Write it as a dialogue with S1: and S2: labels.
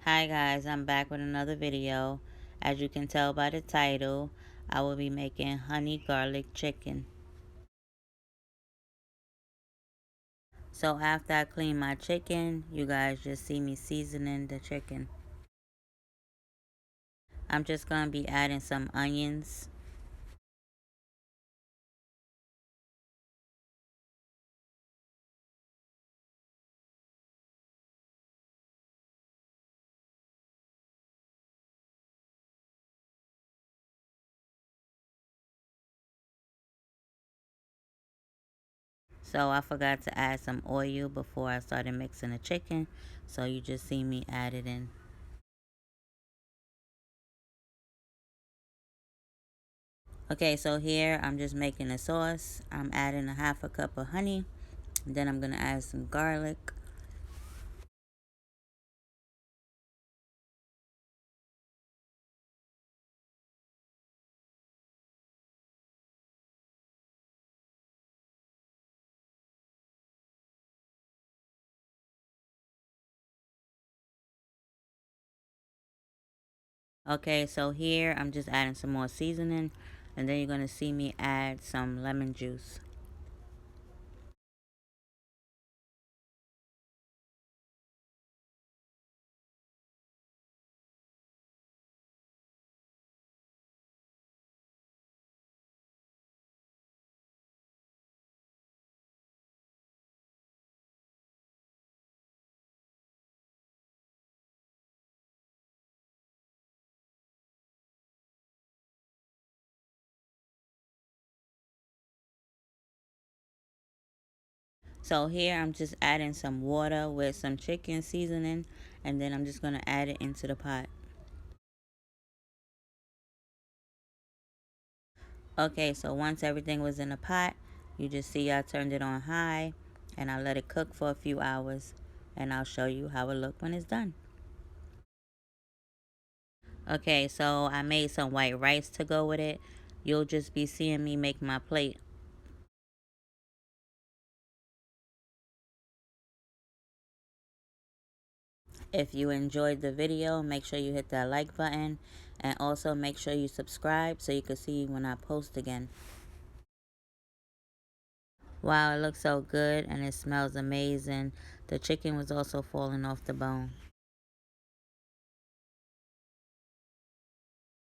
S1: Hi guys, I'm back with another video. As you can tell by the title, I will be making honey garlic chicken. So after I clean my chicken, you guys just see me seasoning the chicken. I'm just going to be adding some onions. So I forgot to add some oil before I started mixing the chicken. So you just see me add it in. Okay, so here I'm just making a sauce. I'm adding a half a cup of honey. Then I'm going to add some garlic. Okay, so here I'm just adding some more seasoning, and then you're going to see me add some lemon juice. So here I'm just adding some water with some chicken seasoning, and then I'm just going to add it into the pot. Okay, so once everything was in the pot, you just see I turned it on high, and I let it cook for a few hours, and I'll show you how it look when it's done. Okay, so I made some white rice to go with it. You'll just be seeing me make my plate. If you enjoyed the video, make sure you hit that like button, and also make sure you subscribe so you can see when I post again. Wow, it looks so good and it smells amazing. The chicken was also falling off the bone.